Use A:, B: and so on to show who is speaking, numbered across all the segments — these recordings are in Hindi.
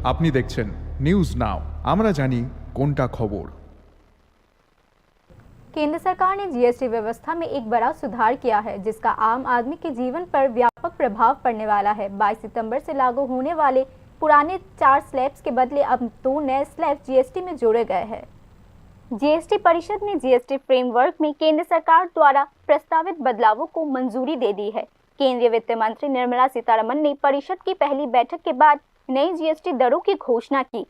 A: আপনি দেখছেন নিউজ নাও, আমরা জানি কোনটা খবর।
B: केंद्र सरकार ने जीएसटी व्यवस्था में एक बड़ा सुधार किया है, जिसका आम आदमी के जीवन पर व्यापक प्रभाव पड़ने वाला है। 22 सितंबर से लागू होने वाले पुराने 4 स्लैब्स के बदले अब 2 नए स्लैब जीएसटी में जोड़े गए हैं। जीएसटी परिषद ने जीएसटी फ्रेमवर्क में केंद्र सरकार द्वारा प्रस्तावित बदलावों को मंजूरी दे दी है। केंद्रीय वित्त मंत्री निर्मला सीतारमण ने परिषद की पहली बैठक के बाद नई जीएसटी दरों की घोषणा की।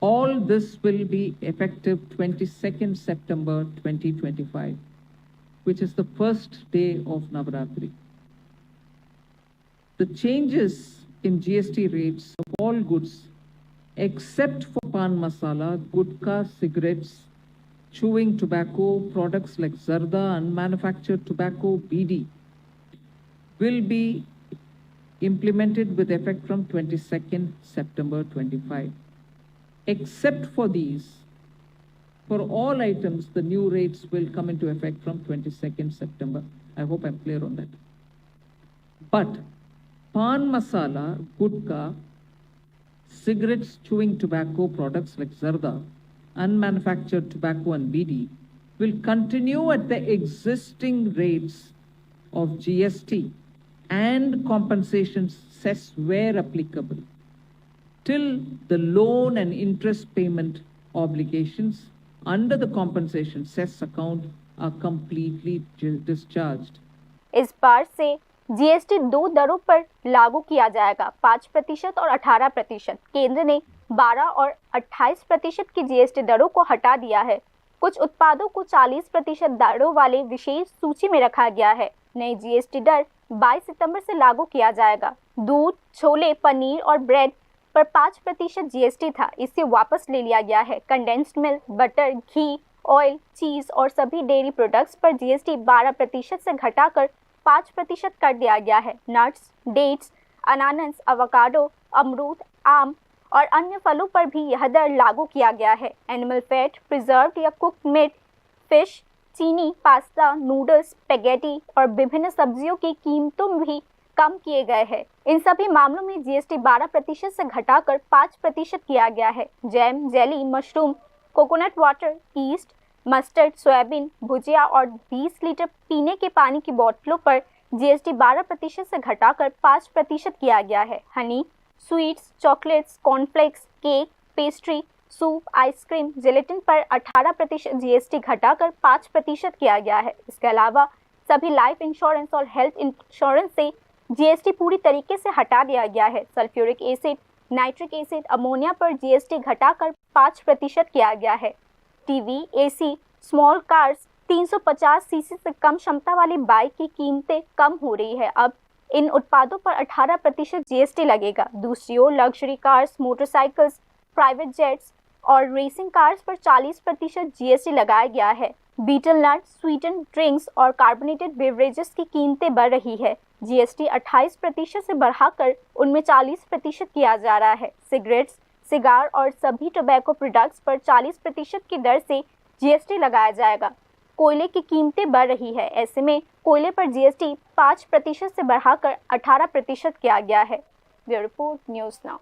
C: All this will be effective 22nd September 2025, which is the first day of Navaratri. The changes in GST rates of all goods, except for pan masala, gutka, cigarettes, chewing tobacco, products like zarda, unmanufactured tobacco, BD, will be implemented with effect from 22nd September 25. Except for these, for all items, the new rates will come into effect from 22nd September. I hope I'm clear on that. But pan masala, gutka, cigarettes, chewing tobacco, products like zarda, unmanufactured tobacco and BD will continue at the existing rates of GST and compensation cess where applicable, till the loan and interest payment obligations under the compensation cess account are completely discharged.
B: इस बार से जीएसटी 2 दरों पर लागू किया जाएगा, 5% और 18%। केंद्र ने 12 और 28% की जीएसटी दरों को हटा दिया है। कुछ उत्पादों को 40% दरों वाले विशेष सूची में रखा गया है। नई जीएसटी दर 22 सितंबर से लागू किया जाएगा। दूध, छोले, पनीर और ब्रेड पर 5% जीएसटी था, इसे वापस ले लिया गया है। कंडेंस्ड मिल्क, बटर, घी, ऑयल, चीज और सभी डेयरी प्रोडक्ट्स पर जीएसटी 12% से घटाकर 5% कर दिया गया है। नट्स, डेट्स, अनानास, अवोकाडो, अमरूद, आम और अन्य फलों पर भी यह दर लागू किया गया है। एनिमल फैट, प्रिजर्व्ड या कुक्ड मीट, फिश, चीनी, पास्ता, नूडल्स, स्पैगेटी और विभिन्न सब्जियों की कीमतों में भी कम किए गए हैं। इन सभी मामलों में जीएसटी 12% से घटाकर 5% किया गया है। Jam, jelly, mushroom, coconut water, yeast, mustard, soybean, bhujia और 20 लीटर पीने के पानी की बोतलों पर जीएसटी 12% से घटाकर 5% किया गया है। Honey, sweets, chocolates, cornflakes, cake, pastry, soup, ice cream, gelatin पर 18% जीएसटी घटाकर 5% किया गया है। इसके अलावा सभी लाइफ इंश्योरेंस और हेल्थ इंश्योरेंस से जीएसटी पूरी तरीके से हटा दिया गया है। Sulphuric acid, nitric acid, ammonia पर जीएसटी घटाकर 5% किया गया है। TV, AC, small cars, 350 CC से कम क्षमता वाली बाइक की कीमतें कम हो रही है। अब इन उत्पादों पर 18% जीएसटी लगेगा। दूसरी ओर luxury cars, motorcycles, private jets और रेसिंग कार्स पर 40% जीएसटी लगाया गया है। बीटल नट, स्वीटन ड्रिंक्स और कार्बोनेटेड बेवरेजेस की कीमतें बढ़ रही है। जीएसटी 28% से बढ़ाकर उनमें 40% किया जा रहा है। सिगरेट्स, सिगार और सभी टोबैको प्रोडक्ट्स पर 40% की दर से जीएसटी लगाया जाएगा। कोयले की कीमतें बढ़ रही है, ऐसे में कोयले पर जीएसटी 5% से बढ़ाकर 18% किया गया है। Bureau report, news now.